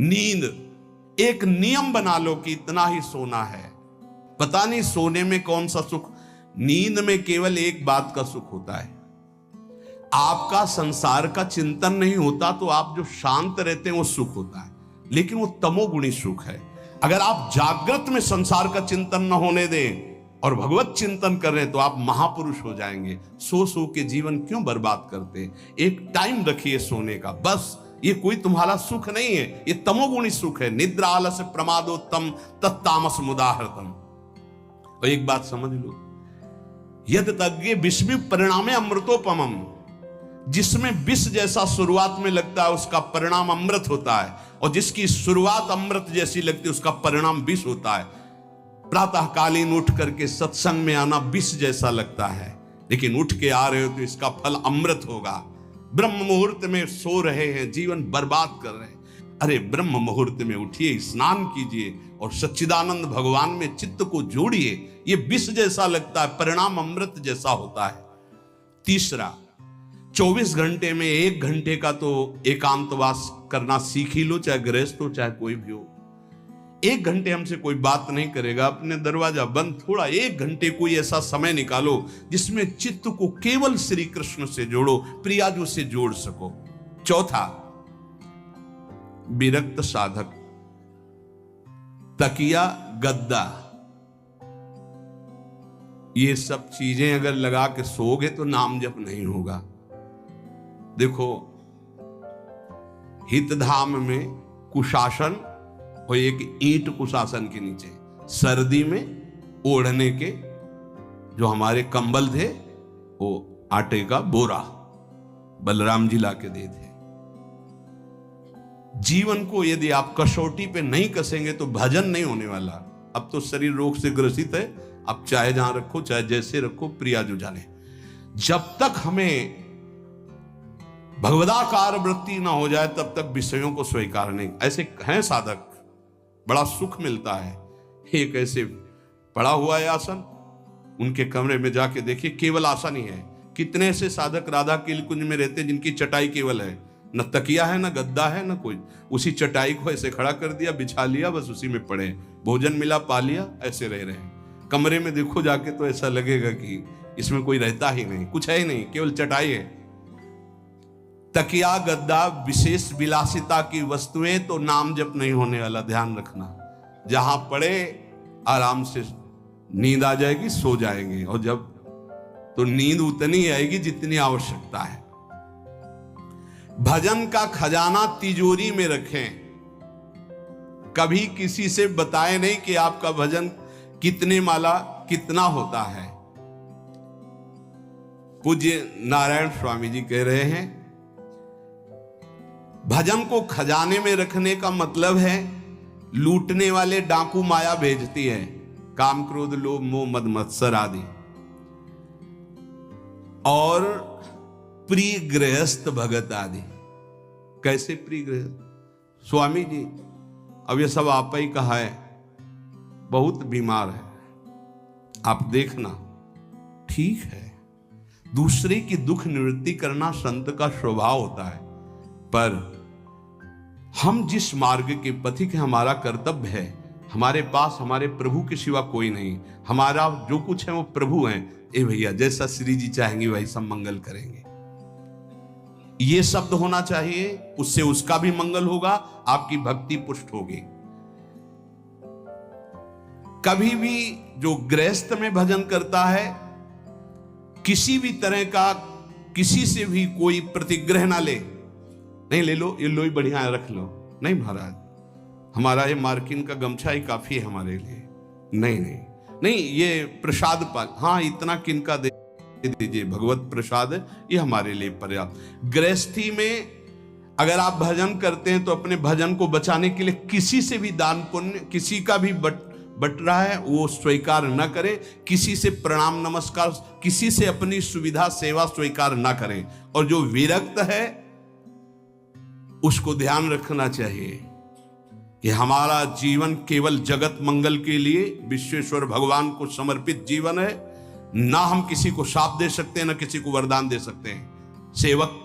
नींद एक नियम बना लो कि इतना ही सोना है। पता नहीं सोने में कौन सा सुख, नींद में केवल एक बात का सुख होता है, आपका संसार का चिंतन नहीं होता, तो आप जो शांत रहते हैं वो सुख होता है, लेकिन वो तमोगुणी सुख है। अगर आप जागृत में संसार का चिंतन न होने दें और भगवत चिंतन कर रहे हैं तो आप महापुरुष हो जाएंगे। सो सो के जीवन क्यों बर्बाद करते हैं? एक टाइम रखिए सोने का, बस। ये कोई तुम्हारा सुख नहीं है, ये तमोगुणी सुख है। निद्रा आलस्य प्रमादोत्तम तत्तामस मुदाहृतम। और एक बात समझ लो, यद तज्ञे विषमि परिणामे अमृतोपमम, जिसमें विष जैसा शुरुआत में लगता है उसका परिणाम अमृत होता है, और जिसकी शुरुआत अमृत जैसी लगती है उसका परिणाम विष होता है। प्रातःकालीन उठ करके सत्संग में आना विष जैसा लगता है, लेकिन उठ के आ रहे हो तो इसका फल अमृत होगा। ब्रह्म मुहूर्त में सो रहे हैं, जीवन बर्बाद कर रहे हैं। अरे ब्रह्म मुहूर्त में उठिए, स्नान कीजिए और सच्चिदानंद भगवान में चित्त को जोड़िए। ये विष जैसा लगता है, परिणाम अमृत जैसा होता है। तीसरा, 24 घंटे में 1 घंटे का तो एकांतवास करना सीख ही लो, चाहे गृहस्थ हो चाहे कोई भी हो। 1 घंटे हमसे कोई बात नहीं करेगा, अपने दरवाजा बंद, थोड़ा 1 घंटे कोई ऐसा समय निकालो जिसमें चित्त को केवल श्री कृष्ण से जोड़ो, प्रियाजू से जोड़ सको। चौथा, विरक्त साधक, तकिया गद्दा, ये सब चीजें अगर लगा के सोओगे तो नाम जप नहीं होगा। देखो, हितधाम में कुशासन और एक ईंट कुशासन के नीचे, सर्दी में ओढ़ने के जो हमारे कंबल थे वो आटे का बोरा बलराम जी ला के दे थे। जीवन को यदि आप कसौटी पे नहीं कसेंगे तो भजन नहीं होने वाला। अब तो शरीर रोग से ग्रसित है, आप चाहे जहां रखो चाहे जैसे रखो, प्रियाजू जाने। जब तक हमें भगवदाकार वृत्ति ना हो जाए तब तक विषयों को स्वीकार नहीं। ऐसे हैं साधक, बड़ा सुख मिलता है। एक ऐसे पड़ा हुआ है आसन, उनके कमरे में जाके देखिए, केवल आसन ही है। कितने ऐसे साधक राधा के कुंज में रहते हैं जिनकी चटाई केवल है, न तकिया है, न गद्दा है, न कोई। उसी चटाई को ऐसे खड़ा कर दिया, बिछा लिया, बस उसी में पड़े, भोजन मिला पा लिया, ऐसे रह रहे हैं। कमरे में देखो जाके तो ऐसा लगेगा कि इसमें कोई रहता ही नहीं, कुछ है ही नहीं, केवल चटाई है। तकिया गद्दा विशेष विलासिता की वस्तुएं तो नाम जप नहीं होने वाला, ध्यान रखना। जहां पड़े आराम से नींद आ जाएगी, सो जाएंगे, और जब तो नींद उतनी आएगी जितनी आवश्यकता है। भजन का खजाना तिजोरी में रखें, कभी किसी से बताएं नहीं कि आपका भजन कितने माला कितना होता है। पूज्य नारायण स्वामी जी कह रहे हैं, भजन को खजाने में रखने का मतलब है लूटने वाले डाकू माया भेजती है, काम क्रोध लोभ मोह मद मत्सर आदि, और प्रिय गृहस्थ भगत आदि। कैसे प्रिय गृहस्थ? स्वामी जी अब ये सब आप ही कहा है, बहुत बीमार है, आप देखना। ठीक है, दूसरे की दुख निवृत्ति करना संत का स्वभाव होता है, पर हम जिस मार्ग के पथिक हैं, हमारा कर्तव्य है। हमारे पास हमारे प्रभु के सिवा कोई नहीं, हमारा जो कुछ है वो प्रभु हैं। ए भैया, जैसा श्री जी चाहेंगे वही सब मंगल करेंगे, ये शब्द होना चाहिए, उससे उसका भी मंगल होगा, आपकी भक्ति पुष्ट होगी। कभी भी जो गृहस्थ में भजन करता है, किसी भी तरह का किसी से भी कोई प्रतिग्रह ना ले। नहीं ले लो, ये लो ही बढ़िया है, रख लो। नहीं महाराज, हमारा ये मार्किन का गमछा ही काफी है हमारे लिए। नहीं नहीं नहीं, ये प्रसाद पाल, हाँ इतना किनका दे दीजिए, भगवत प्रसाद है, ये हमारे लिए पर्याप्त। गृहस्थी में अगर आप भजन करते हैं तो अपने भजन को बचाने के लिए किसी से भी दान पुण्य, किसी का भी बट रहा है वो स्वीकार न करें, किसी से प्रणाम नमस्कार, किसी से अपनी सुविधा सेवा स्वीकार न करें। और जो विरक्त है उसको ध्यान रखना चाहिए कि हमारा जीवन केवल जगत मंगल के लिए विश्वेश्वर भगवान को समर्पित जीवन है। ना हम किसी को शाप दे सकते हैं, ना किसी को वरदान दे सकते हैं। सेवक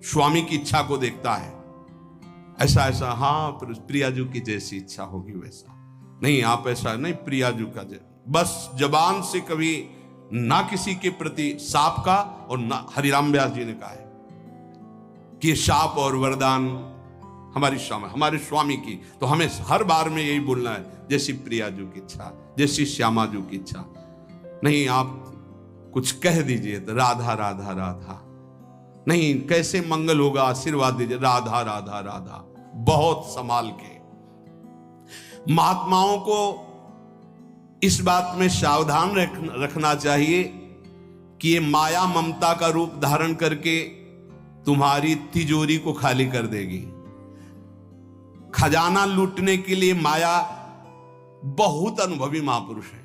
स्वामी की इच्छा को देखता है। ऐसा ऐसा, हाँ प्रियाजू की जैसी इच्छा होगी वैसा नहीं, आप ऐसा नहीं, प्रियाजू का बस जबान से कभी ना किसी के प्रति शाप का, और ना हरिराम व्यास जी ने कहा है कि शाप और वरदान हमारे स्वामी की, तो हमें हर बार में यही बोलना है, जैसी प्रियाजू की इच्छा, जैसी श्यामाजू की इच्छा नहीं। आप कुछ कह दीजिए तो राधा राधा राधा नहीं, कैसे मंगल होगा, आशीर्वाद दीजिए राधा राधा राधा, बहुत संभाल के। महात्माओं को इस बात में सावधान रखना चाहिए कि ये माया ममता का रूप धारण करके तुम्हारी तिजोरी को खाली कर देगी। खजाना लूटने के लिए माया बहुत अनुभवी महापुरुष है,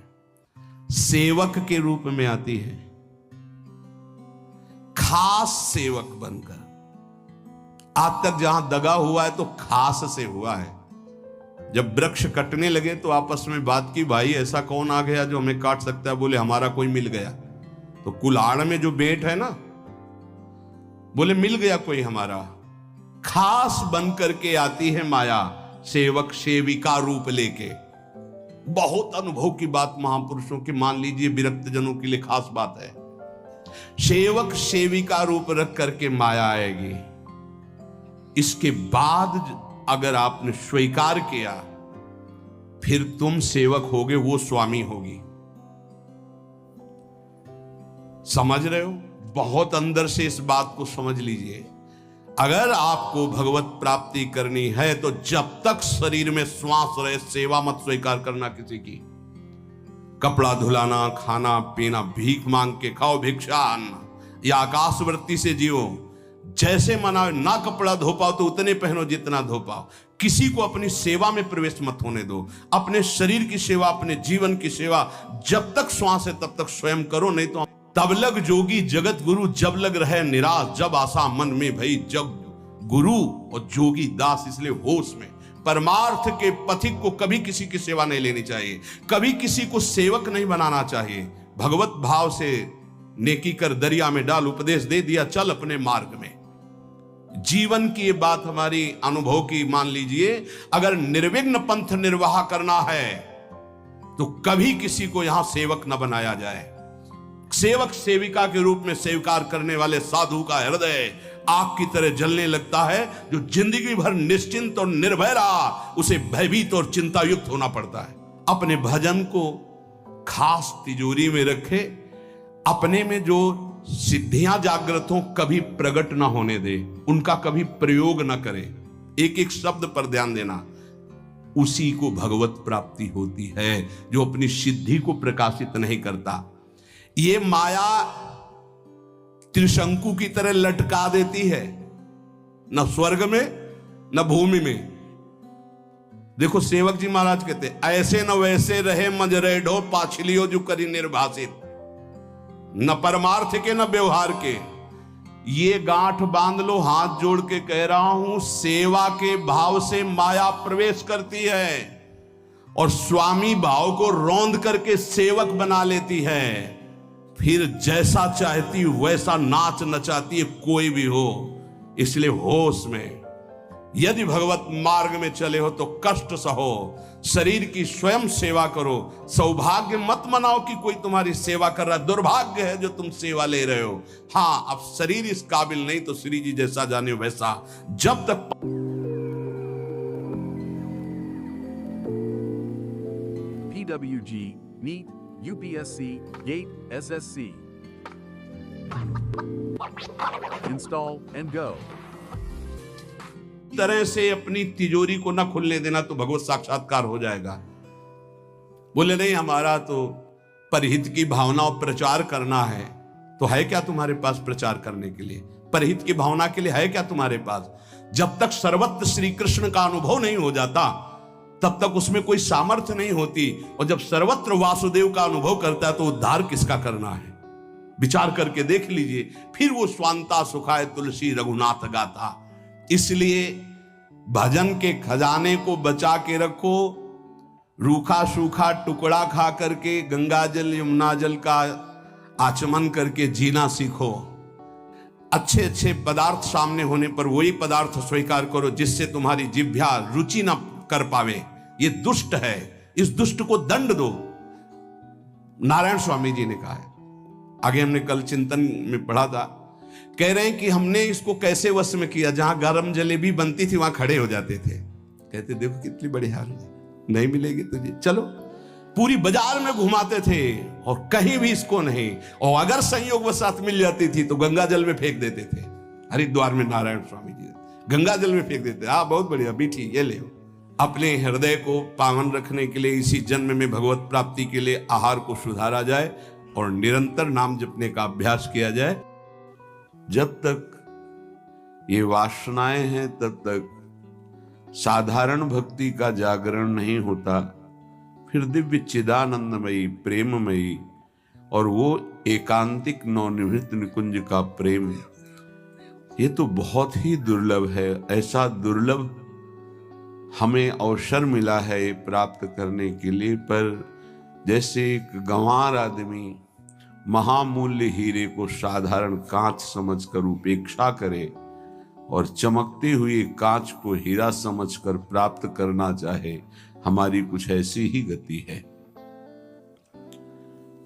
सेवक के रूप में आती है, खास सेवक बनकर। आज तक जहां दगा हुआ है तो खास से हुआ है। जब वृक्ष कटने लगे तो आपस में बात की, भाई ऐसा कौन आ गया जो हमें काट सकता है? बोले हमारा कोई मिल गया। तो कुल्हाड़ में जो बेट है ना, बोले मिल गया कोई हमारा। खास बन करके आती है माया, सेवक सेविका रूप लेके। बहुत अनुभव की बात महापुरुषों की, मान लीजिए विरक्त जनों के लिए खास बात है। सेवक सेविका रूप रख करके माया आएगी। इसके बाद अगर आपने स्वीकार किया, फिर तुम सेवक होगे, वो स्वामी होगी। समझ रहे हो? बहुत अंदर से इस बात को समझ लीजिए। अगर आपको भगवत प्राप्ति करनी है तो जब तक शरीर में श्वास रहे, सेवा मत स्वीकार करना किसी की। कपड़ा धुलाना, खाना पीना, भीख मांग के खाओ, भिक्षा अन्न, या आकाशवृत्ति से जियो। जैसे मना, ना कपड़ा धो पाओ तो उतने पहनो जितना धो पाओ। किसी को अपनी सेवा में प्रवेश मत होने दो। अपने शरीर की सेवा, अपने जीवन की सेवा जब तक श्वास है तब तक स्वयं करो, नहीं तो तब लग जोगी जगत गुरु, जब लग रहे निराश, जब आशा मन में भई, जब गुरु और जोगी दास। इसलिए होश में परमार्थ के पथिक को कभी किसी की सेवा नहीं लेनी चाहिए, कभी किसी को सेवक नहीं बनाना चाहिए। भगवत भाव से नेकी कर दरिया में डाल, उपदेश दे दिया, चल अपने मार्ग में। जीवन की ये बात हमारी अनुभव की मान लीजिए। अगर निर्विघ्न पंथ निर्वाह करना है तो कभी किसी को यहां सेवक न बनाया जाए। सेवक सेविका के रूप में स्वीकार करने वाले साधु का हृदय आग की तरह जलने लगता है। जो जिंदगी भर निश्चिंत और निर्भय रहा, उसे भयभीत और चिंता युक्त होना पड़ता है। अपने भजन को खास तिजोरी में रखे, अपने में जो सिद्धियां जागृत हो कभी प्रकट ना होने दे, उनका कभी प्रयोग ना करे। एक एक शब्द पर ध्यान देना, उसी को भगवत प्राप्ति होती है जो अपनी सिद्धि को प्रकाशित नहीं करता। ये माया त्रिशंकु की तरह लटका देती है, न स्वर्ग में न भूमि में। देखो सेवक जी महाराज कहते, ऐसे न वैसे रहे मजरे ढो, पाछलियो जो करी निर्भाषित। न परमार्थ के न व्यवहार के। ये गांठ बांध लो, हाथ जोड़ के कह रहा हूं, सेवा के भाव से माया प्रवेश करती है और स्वामी भाव को रौंद करके सेवक बना लेती है। फिर जैसा चाहती वैसा नाच नचाती है, कोई भी हो। इसलिए होश में, यदि भगवत मार्ग में चले हो तो कष्ट सहो, शरीर की स्वयं सेवा करो। सौभाग्य मत मनाओ कि कोई तुम्हारी सेवा कर रहा है, दुर्भाग्य है जो तुम सेवा ले रहे हो। हाँ, अब शरीर इस काबिल नहीं तो श्री जी जैसा जाने वैसा। जब तक PWG, NEET, UPSC, GATE, SSC. Install and go. तरह से अपनी तिजोरी को ना खुलने देना तो भगवत साक्षात्कार हो जाएगा। बोले नहीं, हमारा तो परहित की भावना और प्रचार करना है। तो है क्या तुम्हारे पास प्रचार करने के लिए? परहित की भावना के लिए है क्या तुम्हारे पास? जब तक सर्वत्र श्री कृष्ण का अनुभव नहीं हो जाता तब तक उसमें कोई सामर्थ्य नहीं होती। और जब सर्वत्र वासुदेव का अनुभव करता है तो उद्धार किसका करना है? विचार करके देख लीजिए। फिर वो स्वांता सुखाए तुलसी रघुनाथ गाथा। इसलिए भजन के खजाने को बचा के रखो। रूखा सूखा टुकड़ा खा करके गंगा जल यमुना जल का आचमन करके जीना सीखो। अच्छे अच्छे पदार्थ सामने होने पर वही पदार्थ स्वीकार करो जिससे तुम्हारी जिह्वा रुचि ना कर पावे। ये दुष्ट है, इस दुष्ट को दंड दो, नारायण स्वामी जी ने कहा है। आगे हमने कल चिंतन में पढ़ा था, कह रहे हैं कि हमने इसको कैसे वश में किया। जहां गरम जलेबी बनती थी वहां खड़े हो जाते थे, कहते देखो कितनी बड़ी हाल है, नहीं मिलेगी तुझे, चलो। पूरी बाजार में घुमाते थे और कहीं भी इसको नहीं, और अगर संयोगवशात मिल जाती थी तो गंगा जल में फेंक देते थे। हरिद्वार में नारायण स्वामी जी गंगा जल में फेंक देते, हाँ बहुत बढ़िया मीठी, ये ले। अपने हृदय को पावन रखने के लिए इसी जन्म में भगवत प्राप्ति के लिए आहार को सुधारा जाए और निरंतर नाम जपने का अभ्यास किया जाए। जब तक ये वासनाएं हैं तब तक साधारण भक्ति का जागरण नहीं होता, फिर दिव्य चिदानंदमयी प्रेममयी और वो एकांतिक नवनिवृत्त निकुंज का प्रेम, ये तो बहुत ही दुर्लभ है। ऐसा दुर्लभ हमें अवसर मिला है ये प्राप्त करने के लिए। पर जैसे एक गंवार आदमी महामूल्य हीरे को साधारण कांच समझकर उपेक्षा करे और चमकती हुई कांच को हीरा समझकर प्राप्त करना चाहे, हमारी कुछ ऐसी ही गति है।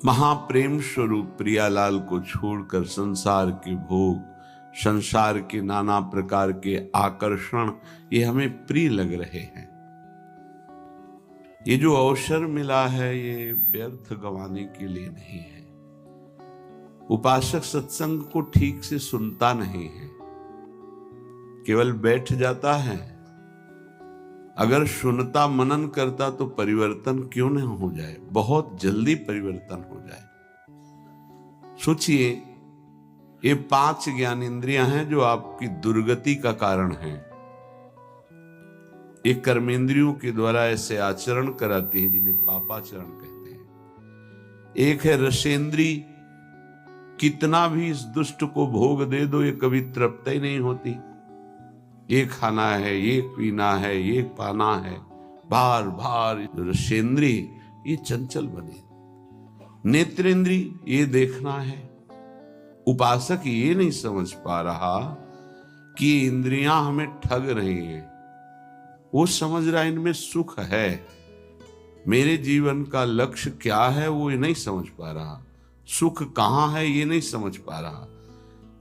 महाप्रेम स्वरूप प्रियालाल को छोड़कर संसार के भोग, संसार के नाना प्रकार के आकर्षण ये हमें प्रिय लग रहे हैं। ये जो अवसर मिला है ये व्यर्थ गंवाने के लिए नहीं है। उपासक सत्संग को ठीक से सुनता नहीं है, केवल बैठ जाता है। अगर सुनता मनन करता तो परिवर्तन क्यों न हो जाए, बहुत जल्दी परिवर्तन हो जाए। सोचिए, ये 5 ज्ञानेंद्रियां हैं जो आपकी दुर्गति का कारण हैं। ये कर्मेंद्रियों के द्वारा ऐसे आचरण कराती हैं जिन्हें पापाचरण कहते हैं। एक है रसेंद्री, कितना भी इस दुष्ट को भोग दे दो ये कभी तृप्त ही नहीं होती। ये खाना है, ये पीना है, ये पाना है, बार बार। रसेंद्री ये चंचल बने। नेत्रेंद्री ये देखना है। उपासक ये नहीं समझ पा रहा कि इंद्रियां हमें ठग रही हैं। वो समझ रहा इनमें सुख है, मेरे जीवन का लक्ष्य क्या है वो ये नहीं समझ पा रहा, सुख कहाँ है ये नहीं समझ पा रहा।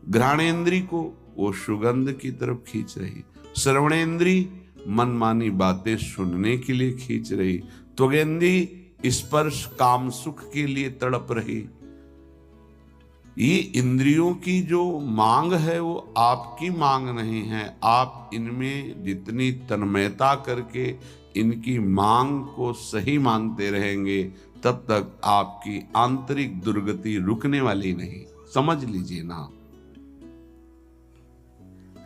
घ्राणेन्द्री को वो सुगंध की तरफ खींच रही, श्रवणेन्द्री मनमानी बातें सुनने के लिए खींच रही, त्वगेंद्री स्पर्श काम सुख के लिए तड़प रही। ये इंद्रियों की जो मांग है वो आपकी मांग नहीं है। आप इनमें जितनी तन्मयता करके इनकी मांग को सही मानते रहेंगे तब तक आपकी आंतरिक दुर्गति रुकने वाली नहीं, समझ लीजिए ना।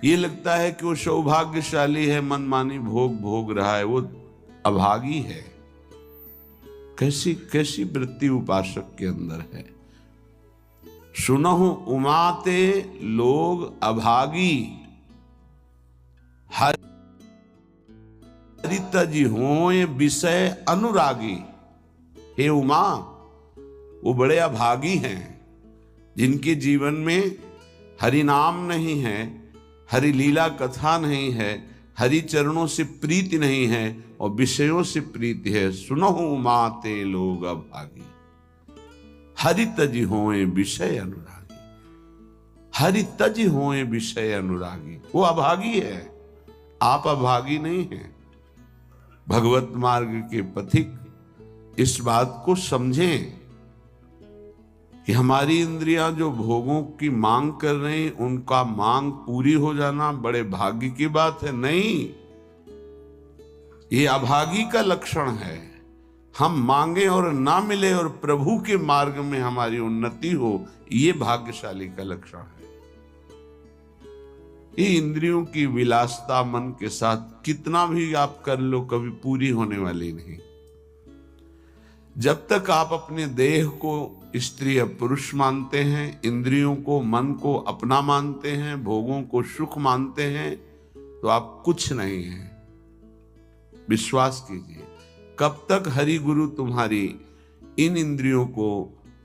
ये लगता है कि वो सौभाग्यशाली है, मनमानी भोग भोग रहा है, वो अभागी है। कैसी कैसी वृत्ति उपासक के अंदर है। सुनहु उमाते लोग अभागी, हरितज होए विषय अनुरागी। हे उमा, वो बड़े अभागी हैं जिनके जीवन में हरि नाम नहीं है, हरि लीला कथा नहीं है, हरि चरणों से प्रीति नहीं है और विषयों से प्रीति है। सुनहु उमा ते लोग अभागी, हरि तज होए विषय अनुरागी। हरि तज होए विषय अनुरागी, वो अभागी है, आप अभागी नहीं हैं। भगवत मार्ग के पथिक इस बात को समझें कि हमारी इंद्रियां जो भोगों की मांग कर रहे हैं उनका मांग पूरी हो जाना बड़े भाग्य की बात है। नहीं, ये अभागी का लक्षण है। हम मांगे और ना मिले और प्रभु के मार्ग में हमारी उन्नति हो, ये भाग्यशाली का लक्षण है। ये इंद्रियों की विलासता मन के साथ कितना भी आप कर लो कभी पूरी होने वाली नहीं। जब तक आप अपने देह को स्त्री या पुरुष मानते हैं, इंद्रियों को मन को अपना मानते हैं, भोगों को सुख मानते हैं, तो आप कुछ नहीं हैं। विश्वास कीजिए, कब तक हरि गुरु तुम्हारी इन इंद्रियों को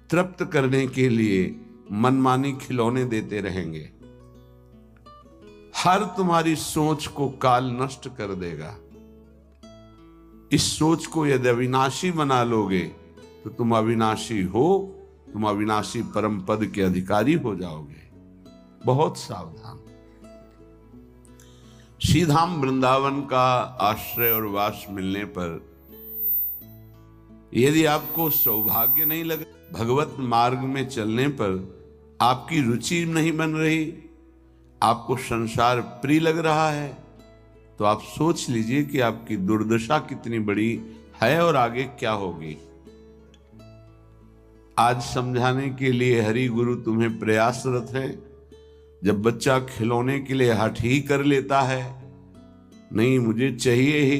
तृप्त करने के लिए मनमानी खिलौने देते रहेंगे, हर तुम्हारी सोच को काल नष्ट कर देगा। इस सोच को यदि अविनाशी बना लोगे तो तुम अविनाशी हो, तुम अविनाशी परम पद के अधिकारी हो जाओगे। बहुत सावधान। श्री धाम वृंदावन का आश्रय और वास मिलने पर यदि आपको सौभाग्य नहीं लग, भगवत मार्ग में चलने पर आपकी रुचि नहीं बन रही, आपको संसार प्रिय लग रहा है, तो आप सोच लीजिए कि आपकी दुर्दशा कितनी बड़ी है और आगे क्या होगी। आज समझाने के लिए हरि गुरु तुम्हें प्रयासरत है। जब बच्चा खिलौने के लिए हठ ही कर लेता है, नहीं मुझे चाहिए ही,